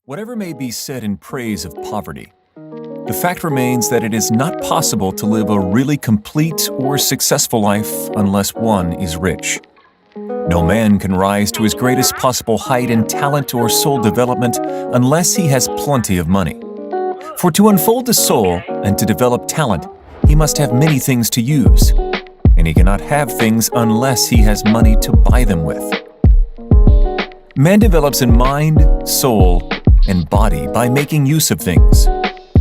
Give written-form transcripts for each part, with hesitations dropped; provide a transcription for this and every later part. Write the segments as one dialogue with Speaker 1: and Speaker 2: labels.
Speaker 1: Whatever may be said in praise of poverty, the fact remains that it is not possible to live a really complete or successful life unless one is rich. No man can rise to his greatest possible height in talent or soul development unless he has plenty of money. For to unfold the soul and to develop talent, he must have many things to use, and he cannot have things unless he has money to buy them with. Man develops in mind, soul, and body by making use of things,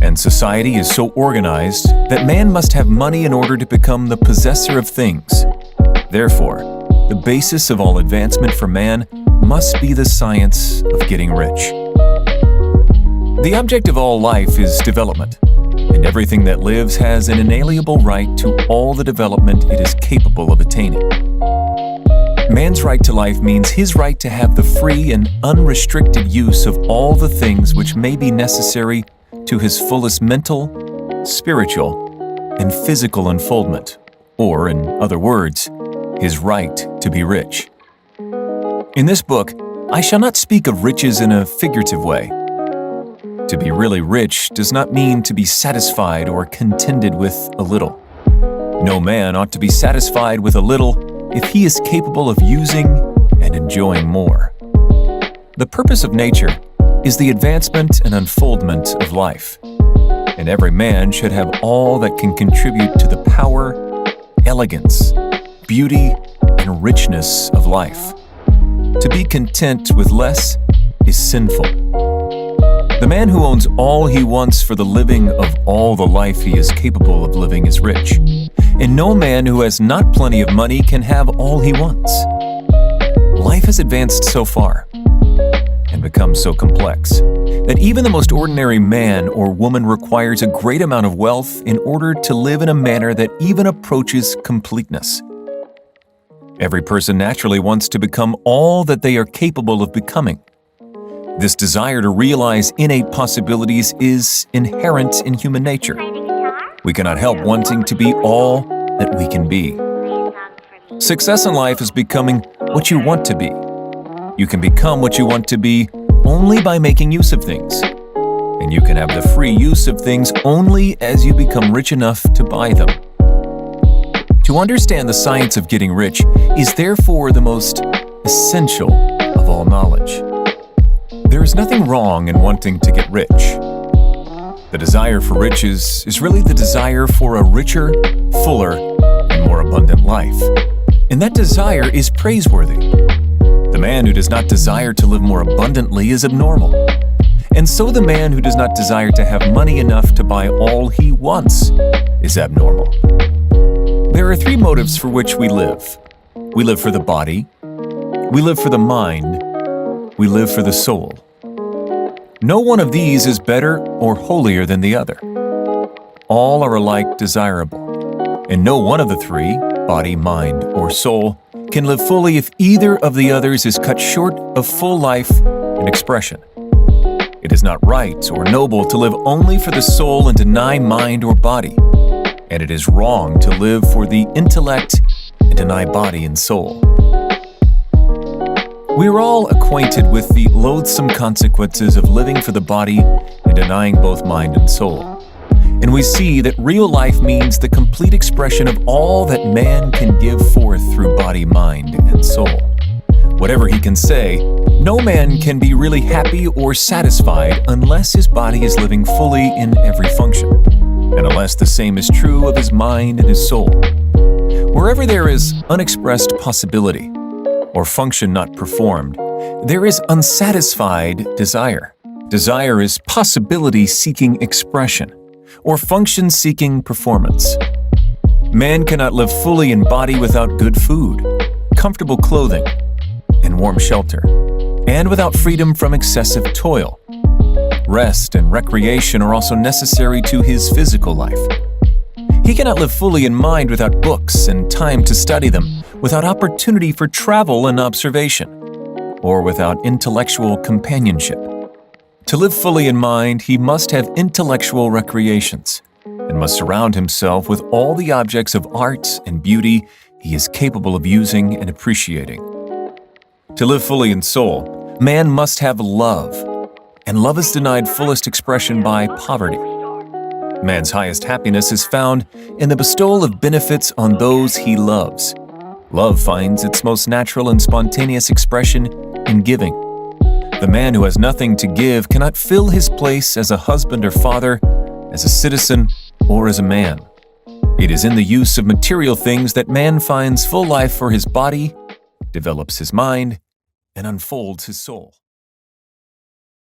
Speaker 1: and society is so organized that man must have money in order to become the possessor of things. Therefore, the basis of all advancement for man must be the science of getting rich. The object of all life is development, and everything that lives has an inalienable right to all the development it is capable of attaining. Man's right to life means his right to have the free and unrestricted use of all the things which may be necessary to his fullest mental, spiritual, and physical unfoldment, or, in other words, his right to be rich. In this book, I shall not speak of riches in a figurative way. To be really rich does not mean to be satisfied or contented with a little. No man ought to be satisfied with a little if he is capable of using and enjoying more. The purpose of nature is the advancement and unfoldment of life, and every man should have all that can contribute to the power, elegance, beauty, and richness of life. To be content with less is sinful. The man who owns all he wants for the living of all the life he is capable of living is rich, and no man who has not plenty of money can have all he wants. Life has advanced so far and become so complex that even the most ordinary man or woman requires a great amount of wealth in order to live in a manner that even approaches completeness. Every person naturally wants to become all that they are capable of becoming. This desire to realize innate possibilities is inherent in human nature. We cannot help wanting to be all that we can be. Success in life is becoming what you want to be. You can become what you want to be only by making use of things, and you can have the free use of things only as you become rich enough to buy them. To understand the science of getting rich is therefore the most essential of all knowledge. There is nothing wrong in wanting to get rich. The desire for riches is really the desire for a richer, fuller, and more abundant life. And that desire is praiseworthy. The man who does not desire to live more abundantly is abnormal. And so the man who does not desire to have money enough to buy all he wants is abnormal. There are three motives for which we live. We live for the body, we live for the mind, we live for the soul. No one of these is better or holier than the other. All are alike desirable, and no one of the three, body, mind, or soul, can live fully if either of the others is cut short of full life and expression. It is not right or noble to live only for the soul and deny mind or body, and it is wrong to live for the intellect and deny body and soul. We are all acquainted with the loathsome consequences of living for the body and denying both mind and soul. And we see that real life means the complete expression of all that man can give forth through body, mind, and soul. Whatever he can say, no man can be really happy or satisfied unless his body is living fully in every function, and unless the same is true of his mind and his soul. Wherever there is unexpressed possibility, or function not performed, there is unsatisfied desire. Desire is possibility-seeking expression, or function-seeking performance. Man cannot live fully in body without good food, comfortable clothing, and warm shelter, and without freedom from excessive toil. Rest and recreation are also necessary to his physical life. He cannot live fully in mind without books and time to study them, without opportunity for travel and observation, or without intellectual companionship. To live fully in mind, he must have intellectual recreations, and must surround himself with all the objects of art and beauty he is capable of using and appreciating. To live fully in soul, man must have love, and love is denied fullest expression by poverty. Man's highest happiness is found in the bestowal of benefits on those he loves. Love finds its most natural and spontaneous expression in giving. The man who has nothing to give cannot fill his place as a husband or father, as a citizen, or as a man. It is in the use of material things that man finds full life for his body, develops his mind, and unfolds his soul.